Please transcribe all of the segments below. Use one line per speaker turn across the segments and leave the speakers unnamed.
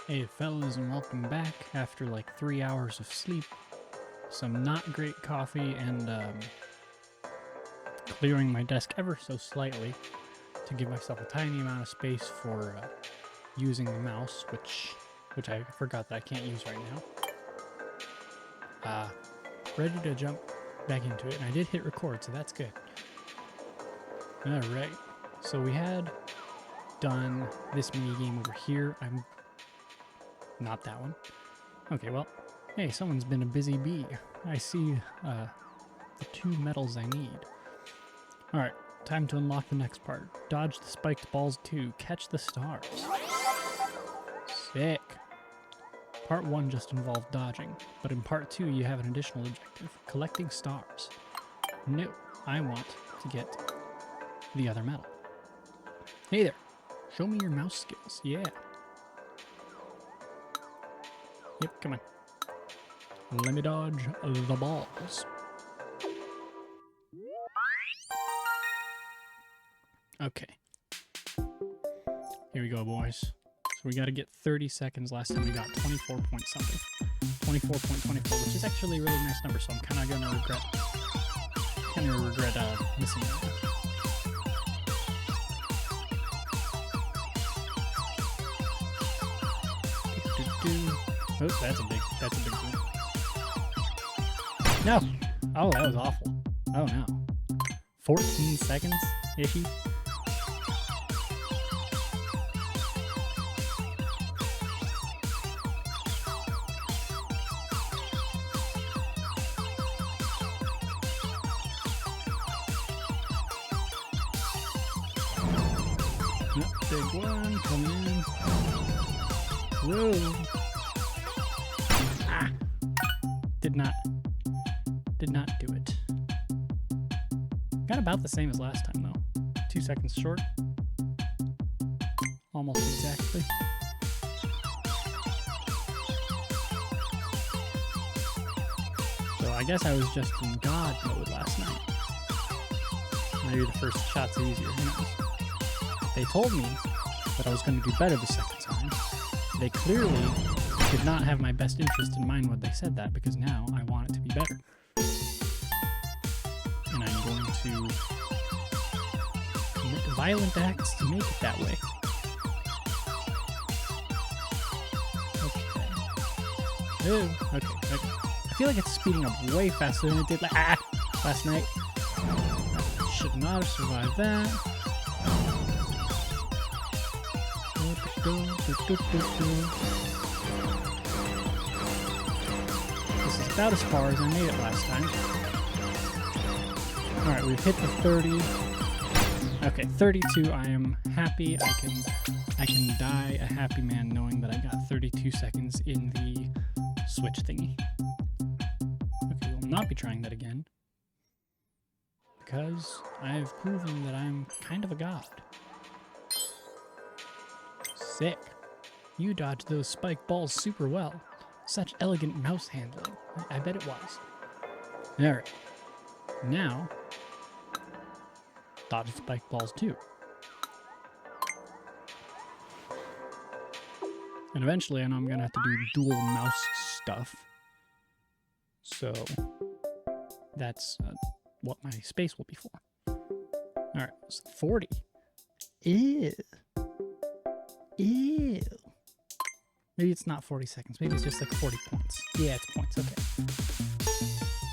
Hey fellas, and welcome back after like 3 hours of sleep, some not great coffee, and clearing my desk ever so slightly to give myself a tiny amount of space for using the mouse, which I forgot that I can't use right now. Ready to jump back into it, and I did hit record, so that's good. Alright, so we had done this mini game over here. I'm not that one. Okay, well, hey, someone's been a busy bee. I see the 2 medals I need. Alright, time to unlock the next part. Dodge the spiked balls 2. Catch the stars. Sick. Part 1 just involved dodging, but in part 2 you have an additional objective, collecting stars. No, I want to get the other medal. Hey there, show me your mouse skills. Yeah. Yep, come on. Let me dodge the balls. Okay. Here we go, boys. So we got to get 30 seconds. Last time we got 24 point something. 24.24, which is actually a really nice number, so I'm kind of going to regret missing that. Oh, that's a big one. No! Oh, that was awful. Oh no. 14 seconds? Ishi? Nope, big one coming in. Whoa! Did not do it. Got about the same as last time though. 2 seconds short. Almost exactly. So I guess I was just in God mode last night. Maybe the first shot's easier, who knows. They told me that I was going to do better the second time. They clearly did not have my best interest in mind when they said that, because now I want it to be better. And I'm going to commit violent acts to make it that way. Okay. Oh, okay. I feel like it's speeding up way faster than it did last night. Should not have survived that. This is about as far as I made it last time. Alright, we've hit the 30. Okay, 32. I am happy. I can die a happy man knowing that I got 32 seconds in the switch thingy. Okay, we'll not be trying that again, because I have proven that I'm kind of a god. Sick. You dodged those spiked balls super well. Such elegant mouse handling. I bet it was. Alright. Now, dodge spiked balls too. And eventually I know I'm going to have to do dual mouse stuff. So, that's what my space will be for. Alright, so 40. Ew. Ew. Maybe it's not 40 seconds. Maybe it's just like 40 points. Yeah, it's points. Okay.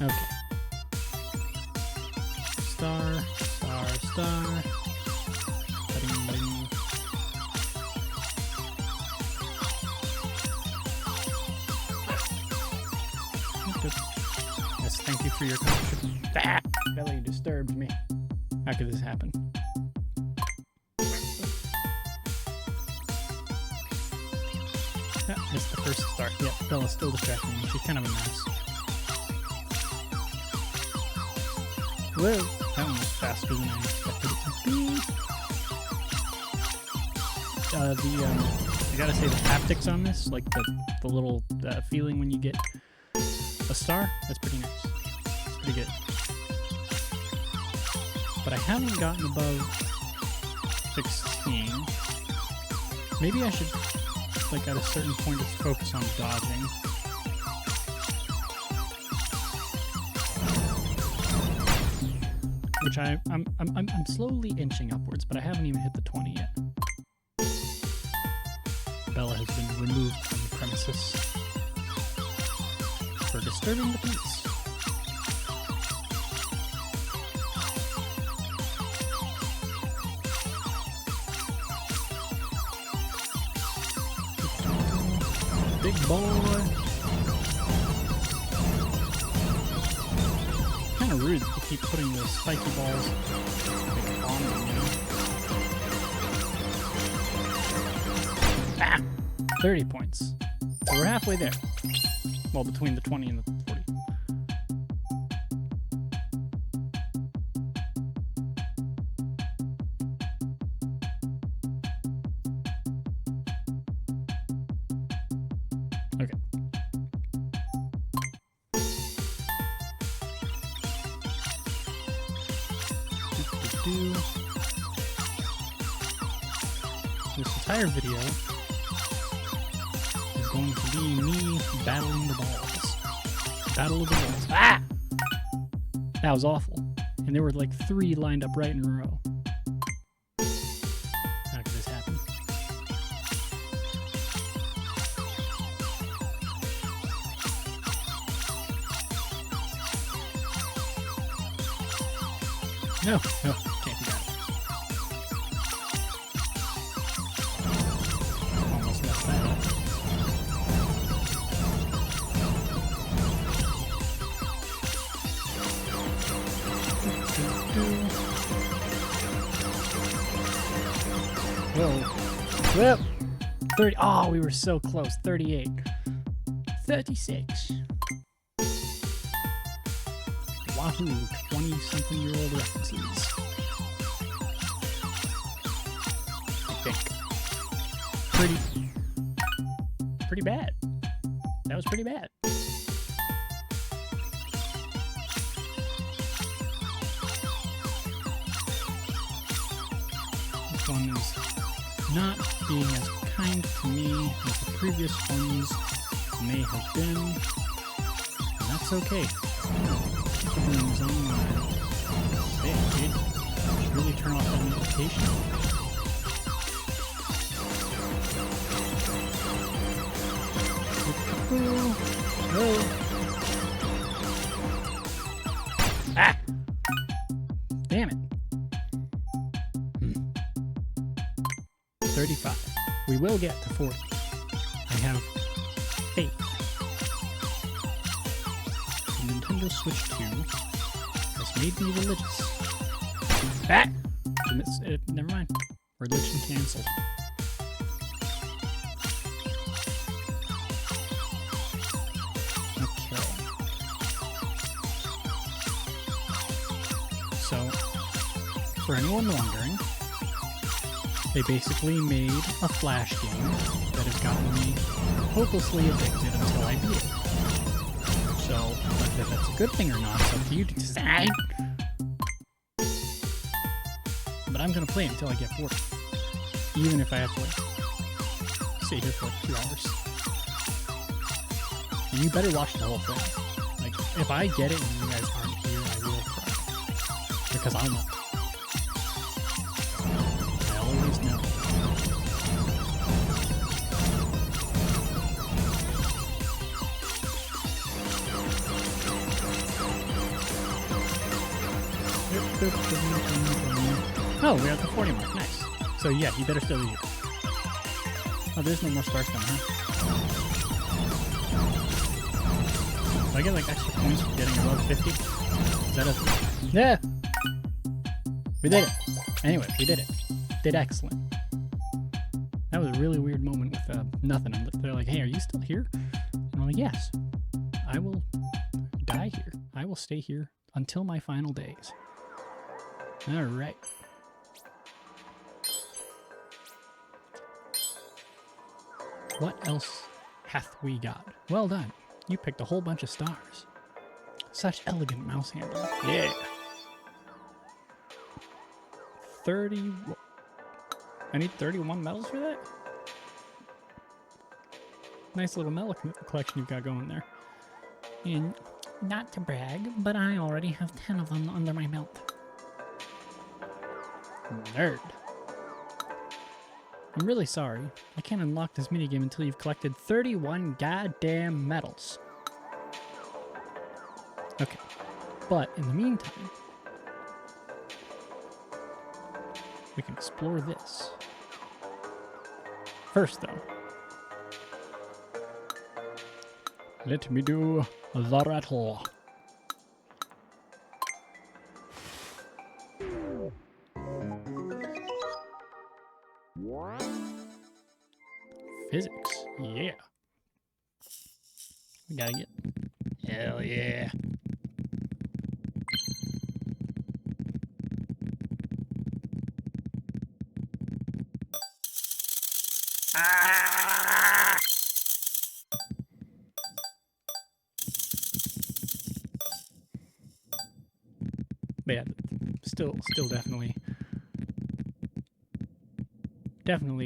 Okay. Star. Bing, bing. Yes, thank you for your contribution. That belly disturbed me. How could this happen? Yeah, missed the first start. Yeah, Bella's still distracting me. She's kind of a mess. Whoa! That one was faster than I expected it to be. I gotta say the haptics on this, like the little feeling when you get a star, that's pretty nice. It's pretty good. But I haven't gotten above 16. Maybe I should like at a certain point it's focused on dodging. Which I'm slowly inching upwards, but I haven't even hit the 20 yet. Bella has been removed from the premises for disturbing the peace. Big boy. Kind of rude to keep putting the spiky balls like, on them, you know? Ah! 30 points. So we're halfway there. Well, between the 20 and the 40. Okay. This entire video is going to be me battling the balls. Battle of the balls. Ah! That was awful. And there were like 3 lined up right in a row. How could this happen? No, can't do that. Almost messed that up. Whoa. 30. Oh, we were so close. 38. 36. Wahoo, 20-something-year-old references. I think. Pretty bad. That was pretty bad. This one is not being as kind to me as the previous ones may have been, and that's okay. Doing his own thing, dude. Should really turn off that notification. Oh. Ah! Damn it. 35. We will get to 40. I have faith. Nintendo Switch 2 has made me religious. Ah! Never mind. Religion canceled. Okay. So, for anyone wondering, they basically made a Flash game that has gotten me hopelessly addicted until I beat it. So, whether that's a good thing or not, it's up to you to decide. But I'm gonna play it until I get 40. Even if I have to like stay here for like 2 hours. And you better watch the whole thing. Like, if I get it and you guys aren't here, I will cry. Because I'll know. I always know. Oh, we're at the 40 mark. Nice. So yeah, you better still be here. Oh, there's no more stars coming, huh? Do I get like extra points for getting above 50? Is that a... Yeah! We did it! Anyway, we did it. Did excellent. That was a really weird moment with nothing. They're like, hey, are you still here? And I'm like, yes. I will die here. I will stay here until my final days. Alright. What else hath we got? Well done. You picked a whole bunch of stars. Such elegant mouse handling. Yeah. 30... I need 31 medals for that? Nice little medal collection you've got going there. And not to brag, but I already have 10 of them under my belt. Nerd. I'm really sorry. I can't unlock this minigame until you've collected 31 goddamn medals. Okay. But in the meantime, we can explore this. First, though, let me do the rattle. Physics, yeah. We gotta get. Hell yeah. Ah! But yeah, still definitely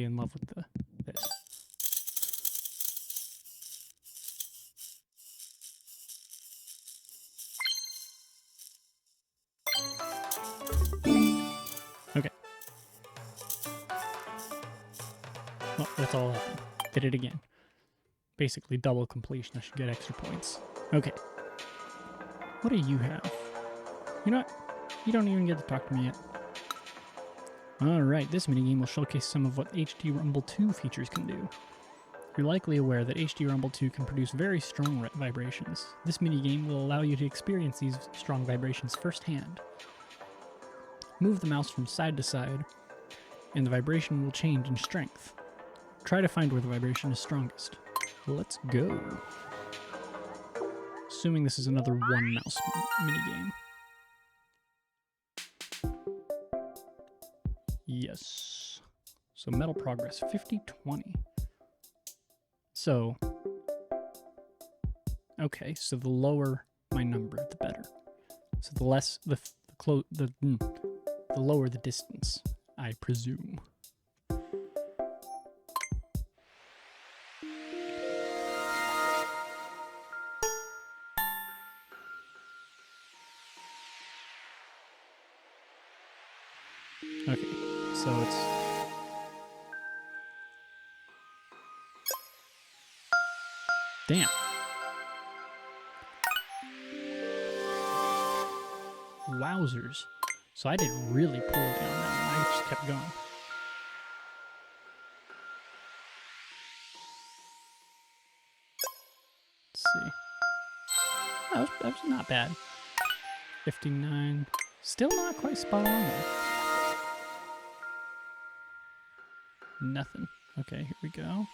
in love with this. Okay. Well, that's all happened. Did it again. Basically double completion. I should get extra points. Okay. What do you have? You know what? You don't even get to talk to me yet. Alright, this minigame will showcase some of what HD Rumble 2 features can do. You're likely aware that HD Rumble 2 can produce very strong vibrations. This minigame will allow you to experience these strong vibrations firsthand. Move the mouse from side to side, and the vibration will change in strength. Try to find where the vibration is strongest. Let's go. Assuming this is another one mouse minigame. Yes. So medal progress, 50-20. So, okay, so the lower my number, the better. So the less, the lower the distance, I presume. Okay, so it's... Damn. Wowzers. So I did really poorly on that one. I just kept going. Let's see. Oh, that was not bad. 59. Still not quite spot on though. Nothing. Okay, here we go.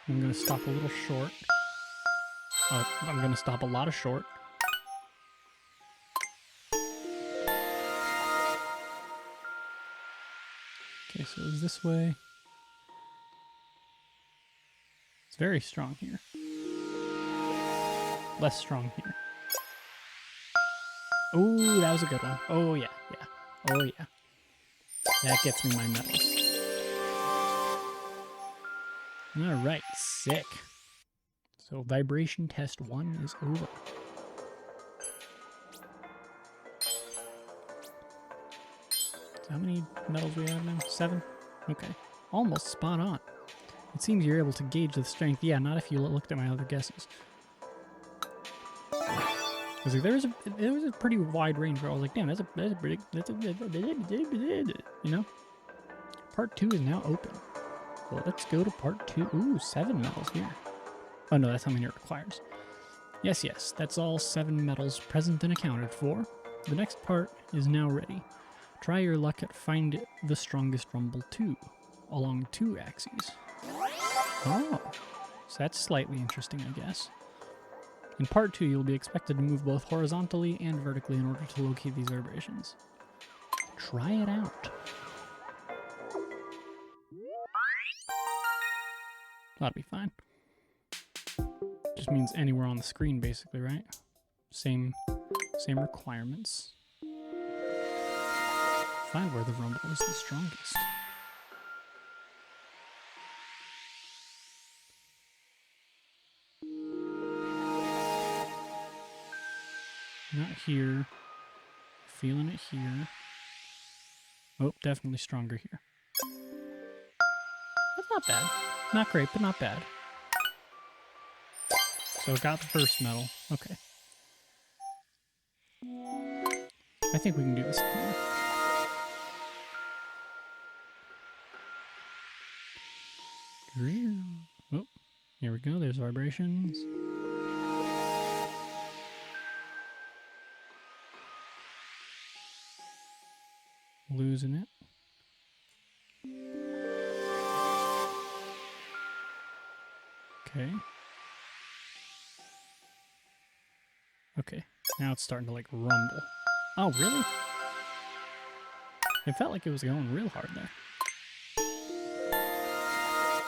I'm gonna stop a little short. I'm gonna stop a lot of short. Okay, so it's this way. It's very strong here. Less strong here. Oh, that was a good one. Oh yeah, yeah. Oh yeah. That gets me my medals. Alright, sick. So vibration test 1 is over. So how many medals we have now? 7? Okay. Almost spot on. It seems you're able to gauge the strength. Yeah, not if you looked at my other guesses. I was like, there was a pretty wide range where I was like, damn, that's a pretty, you know? Part 2 is now open. Well, let's go to part 2. Ooh, 7 medals here. Oh no, that's how many it requires. Yes, that's all 7 medals present and accounted for. The next part is now ready. Try your luck at find the strongest rumble 2 along 2 axes. Oh, so that's slightly interesting, I guess. In part 2, you'll be expected to move both horizontally and vertically in order to locate these vibrations. Try it out. That'll be fine. Just means anywhere on the screen, basically, right? Same requirements. Find where the rumble is the strongest. Not here. Feeling it here. Oh, definitely stronger here. That's not bad. Not great, but not bad. So got the first medal. Okay. I think we can do this tomorrow. Oh, here we go. There's vibrations. Losing it. Okay. Okay. Now it's starting to like rumble. Oh, really? It felt like it was going real hard there.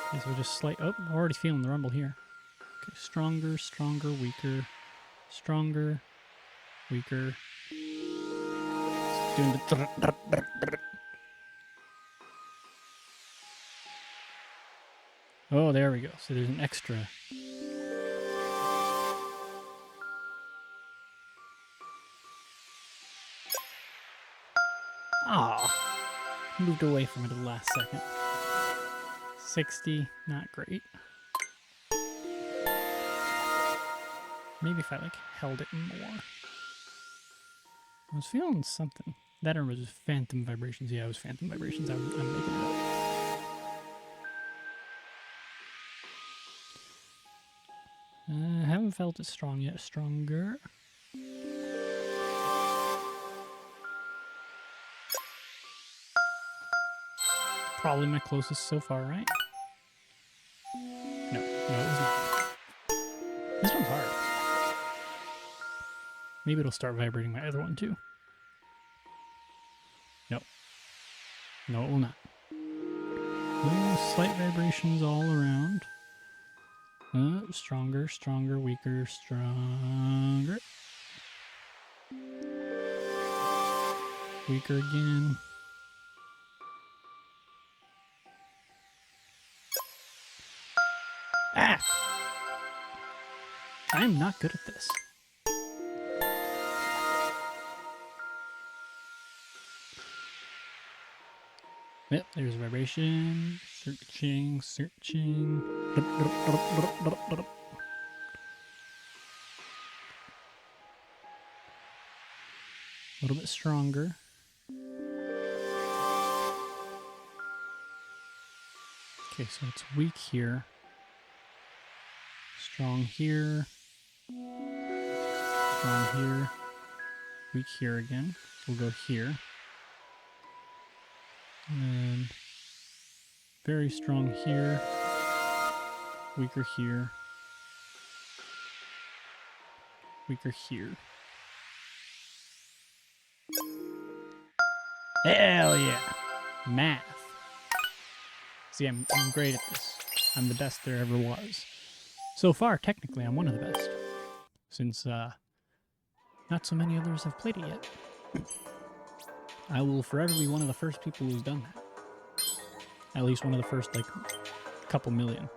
Okay, so just slight. Oh, I'm already feeling the rumble here. Okay, stronger, stronger, weaker, stronger, weaker. It's doing the. Oh, there we go. So there's an extra. Ah, moved away from it at the last second. 60, not great. Maybe if I like held it more. I was feeling something. That or was phantom vibrations. Yeah, it was phantom vibrations. I'm making it up. Haven't felt it strong yet. Stronger. Probably my closest so far, right? No, it was not. This one's hard. Maybe it'll start vibrating my other one too. Nope. No, it will not. Slight vibrations all around. Stronger, stronger, weaker, stronger. Weaker again. Ah! I'm not good at this. Yep, there's a vibration. Searching, searching. A little bit stronger. Okay, so it's weak here. Strong here. Strong here. Weak here again. So we'll go here. And then very strong here. Weaker here. Weaker here. Hell yeah! Math. See, I'm great at this. I'm the best there ever was. So far, technically, I'm one of the best. Since not so many others have played it yet. I will forever be one of the first people who's done that. At least one of the first, like, couple million.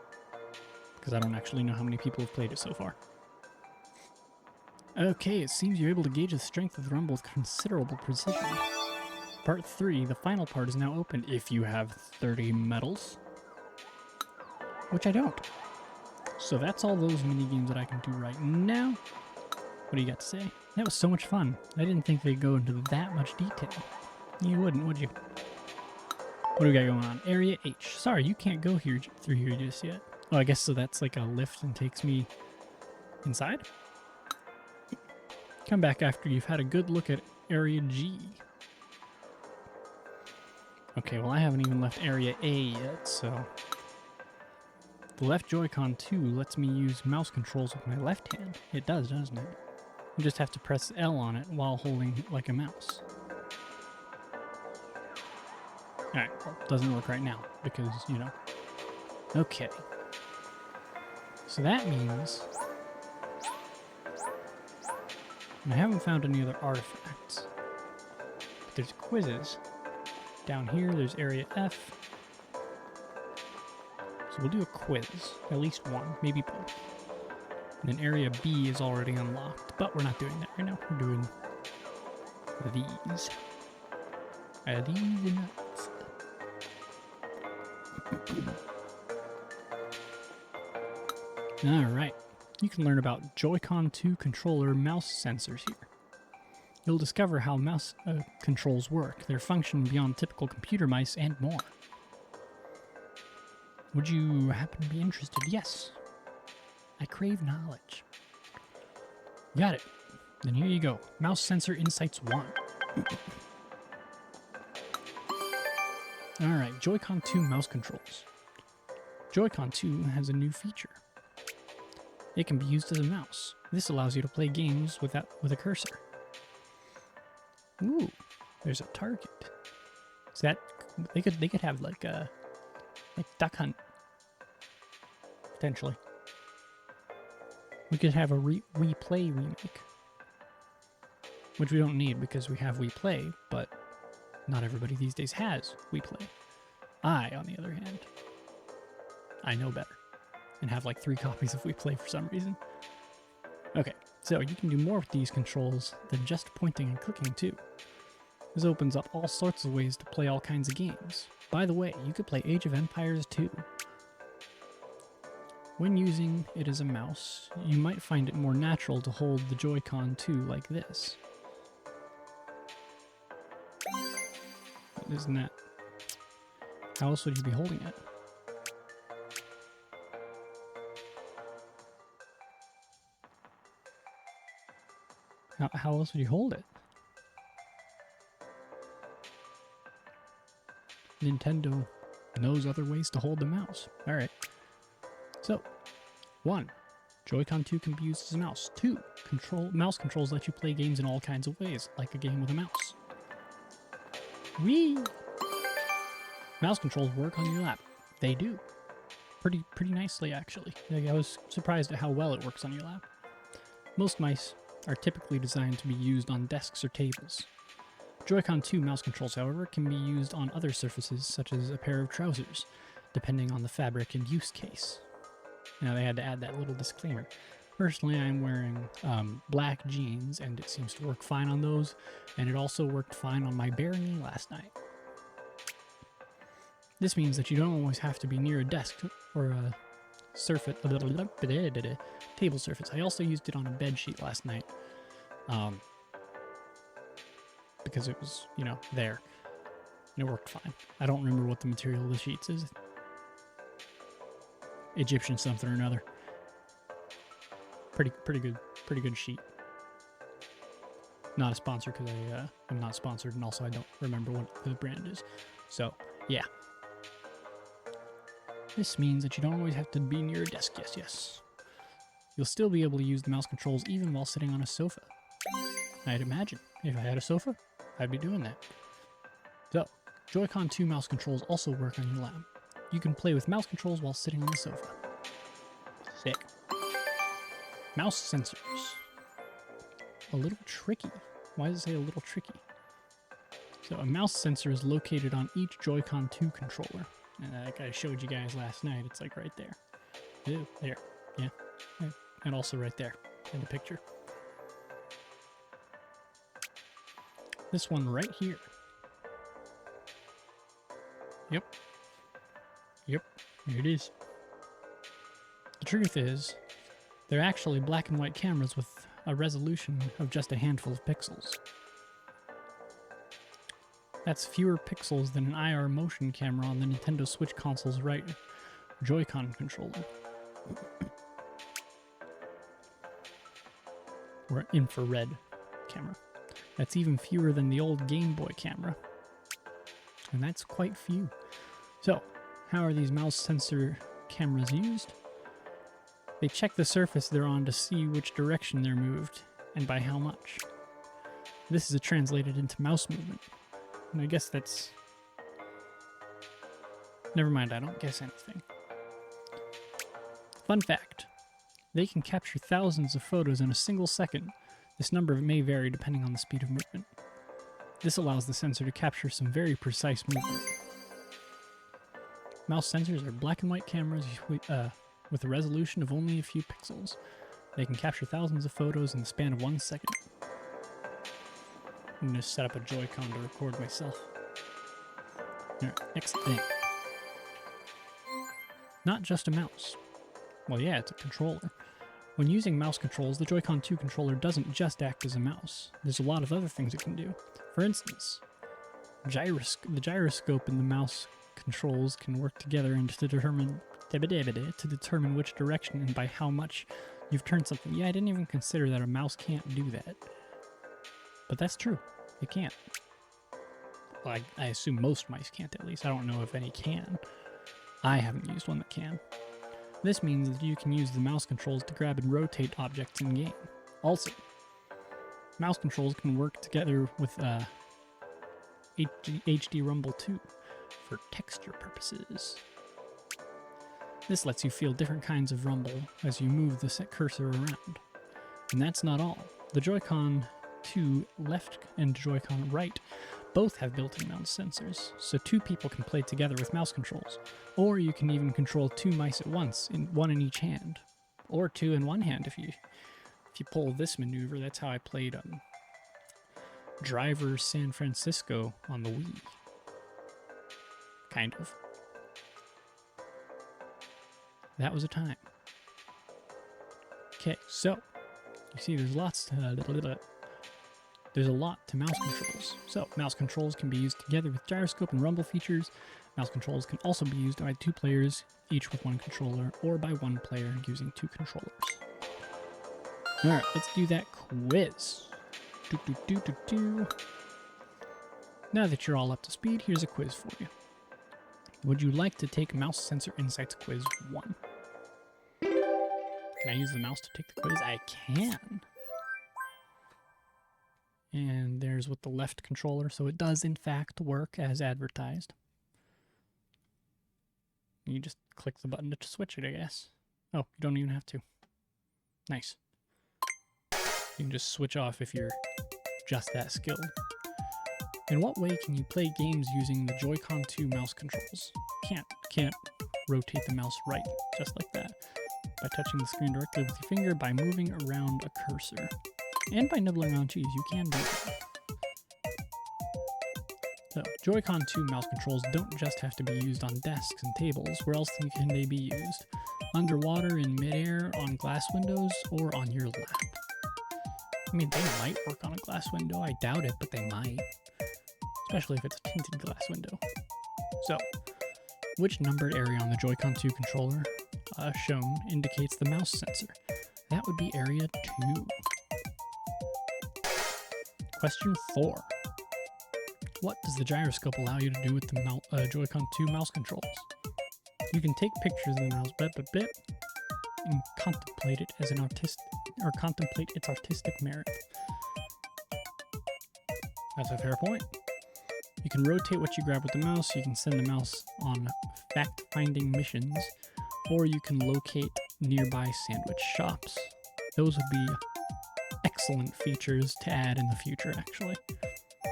Because I don't actually know how many people have played it so far. Okay, it seems you're able to gauge the strength of the rumble with considerable precision. Part 3, the final part, is now open if you have 30 medals. Which I don't. So that's all those mini-games that I can do right now. What do you got to say? That was so much fun. I didn't think they'd go into that much detail. You wouldn't, would you? What do we got going on? Area H. Sorry, you can't go here through here just yet. Oh, I guess so that's like a lift and takes me inside? Come back after you've had a good look at Area G. Okay, well I haven't even left Area A yet, so... The left Joy-Con 2 lets me use mouse controls with my left hand. It does, doesn't it? You just have to press L on it while holding it like a mouse. Alright, well, it doesn't work right now, because, you know. Okay. So that means... I haven't found any other artifacts. But there's quizzes. Down here, there's Area F. So we'll do a quiz. At least one, maybe both. And then area B is already unlocked, but we're not doing that right now. We're doing these. Are these nuts? Alright, you can learn about Joy-Con 2 controller mouse sensors here. You'll discover how mouse controls work, their function beyond typical computer mice, and more. Would you happen to be interested? Yes. I crave knowledge. Got it. Then here you go. Mouse Sensor Insights 1. Alright, Joy-Con 2 mouse controls. Joy-Con 2 has a new feature. It can be used as a mouse. This allows you to play games with a cursor. Ooh, there's a target. Is that they could have like Duck Hunt potentially. We could have a WePlay remake, which we don't need because we have WePlay, but not everybody these days has WePlay. I, on the other hand, I know better and have like 3 copies of WePlay for some reason. Okay, so you can do more with these controls than just pointing and clicking too. This opens up all sorts of ways to play all kinds of games. By the way, you could play Age of Empires 2. When using it as a mouse, you might find it more natural to hold the Joy-Con 2 like this. Isn't that... How else would you be holding it? How else would you hold it? Nintendo knows other ways to hold the mouse. Alright. So, 1. Joy-Con 2 can be used as a mouse. 2. Mouse controls let you play games in all kinds of ways, like a game with a mouse. Whee! Mouse controls work on your lap. They do. Pretty nicely, actually. I was surprised at how well it works on your lap. Most mice are typically designed to be used on desks or tables. Joy-Con 2 mouse controls, however, can be used on other surfaces, such as a pair of trousers, depending on the fabric and use case. Now, they had to add that little disclaimer. Personally, I'm wearing black jeans, and it seems to work fine on those, and it also worked fine on my bare knee last night. This means that you don't always have to be near a desk or a table surface. I also used it on a bed sheet last night, because it was, there, and it worked fine. I don't remember what the material of the sheets is. Egyptian something or another. Pretty good sheet. Not a sponsor because I'm not sponsored, and also I don't remember what the brand is. So yeah. This means that you don't always have to be near a desk. Yes. You'll still be able to use the mouse controls even while sitting on a sofa. I'd imagine. If I had a sofa, I'd be doing that. So, Joy-Con 2 mouse controls also work on your lap. You can play with mouse controls while sitting on the sofa. Sick. Mouse sensors. A little tricky. Why does it say a little tricky? So, a mouse sensor is located on each Joy-Con 2 controller. And like I showed you guys last night, it's like right there. Ew, there. Yeah. And also right there in the picture. This one right here. Yep. Here it is. The truth is, they're actually black and white cameras with a resolution of just a handful of pixels. That's fewer pixels than an IR motion camera on the Nintendo Switch console's right Joy-Con controller. Or infrared camera. That's even fewer than the old Game Boy camera. And that's quite few. So, how are these mouse sensor cameras used? They check the surface they're on to see which direction they're moved, and by how much. This is translated into mouse movement. And I guess that's... Never mind, I don't guess anything. Fun fact. They can capture thousands of photos in a single second. This number may vary depending on the speed of movement. This allows the sensor to capture some very precise movement. Mouse sensors are black and white cameras with a resolution of only a few pixels. They can capture thousands of photos in the span of 1 second. I'm going to set up a Joy-Con to record myself. Alright, next thing. Not just a mouse. Well, yeah, it's a controller. When using mouse controls, the Joy-Con 2 controller doesn't just act as a mouse. There's a lot of other things it can do. For instance, the gyroscope and the mouse controls can work together and to determine which direction and by how much you've turned something. Yeah, I didn't even consider that a mouse can't do that. But that's true. It can't. Well, I assume most mice can't, at least. I don't know if any can. I haven't used one that can. This means that you can use the mouse controls to grab and rotate objects in game. Also, mouse controls can work together with HD Rumble 2 for texture purposes. This lets you feel different kinds of rumble as you move the set cursor around. And that's not all. The Joy-Con 2 left and Joy-Con right both have built-in mouse sensors, so 2 people can play together with mouse controls. Or you can even control 2 mice at once, one in each hand. Or 2 in one hand if you pull this maneuver. That's how I played Driver San Francisco on the Wii. Kind of. That was a time. Okay, so you see there's there's a lot to mouse controls. So, mouse controls can be used together with gyroscope and rumble features. Mouse controls can also be used by 2 players, each with 1 controller, or by 1 player using 2 controllers. Alright, let's do that quiz. Now that you're all up to speed, here's a quiz for you. Would you like to take Mouse Sensor Insights Quiz 1? Can I use the mouse to take the quiz? I can. And there's with the left controller, so it does in fact work as advertised. You just click the button to switch it, I guess. Oh, you don't even have to. Nice. You can just switch off if you're just that skilled. In what way can you play games using the Joy-Con 2 mouse controls? Can't rotate the mouse right, just like that. By touching the screen directly with your finger, by moving around a cursor. And by nibbling on cheese, you can do that. So, Joy-Con 2 mouse controls don't just have to be used on desks and tables. Where else can they be used? Underwater, in midair, on glass windows, or on your lap? I mean, they might work on a glass window. I doubt it, but they might. Especially if it's a tinted glass window. So, which numbered area on the Joy-Con 2 controller shown indicates the mouse sensor? That would be area 2. Question 4. What does the gyroscope allow you to do with the Joy-Con 2 mouse controls? You can take pictures of the mouse and contemplate it as an contemplate its artistic merit. That's a fair point. You can rotate what you grab with the mouse, you can send the mouse on fact-finding missions, or you can locate nearby sandwich shops. Those would be excellent features to add in the future, actually.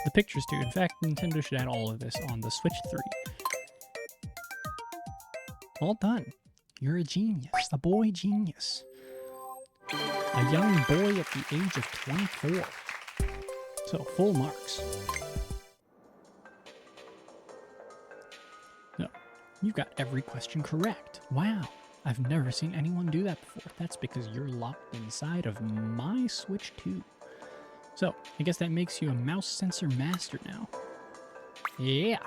The pictures too. In fact, Nintendo should add all of this on the Switch 3. All done. You're a genius. A boy genius. A young boy at the age of 24. So, full marks. No, you got every question correct. Wow. I've never seen anyone do that before. That's because you're locked inside of my Switch 2. So, I guess that makes you a mouse sensor master now. Yeah.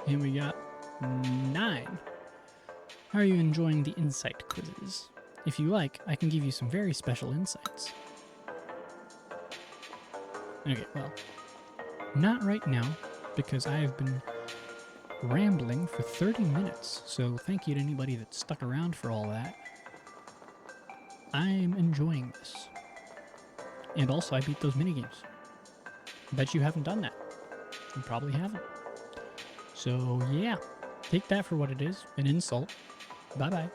And we got 9. How are you enjoying the insight quizzes? If you like, I can give you some very special insights. Okay, well, not right now, because I have been rambling for 30 minutes, so thank you to anybody that stuck around for all that. I'm enjoying this. And also, I beat those minigames. I bet you haven't done that. You probably haven't. So, yeah. Take that for what it is, an insult. Bye-bye.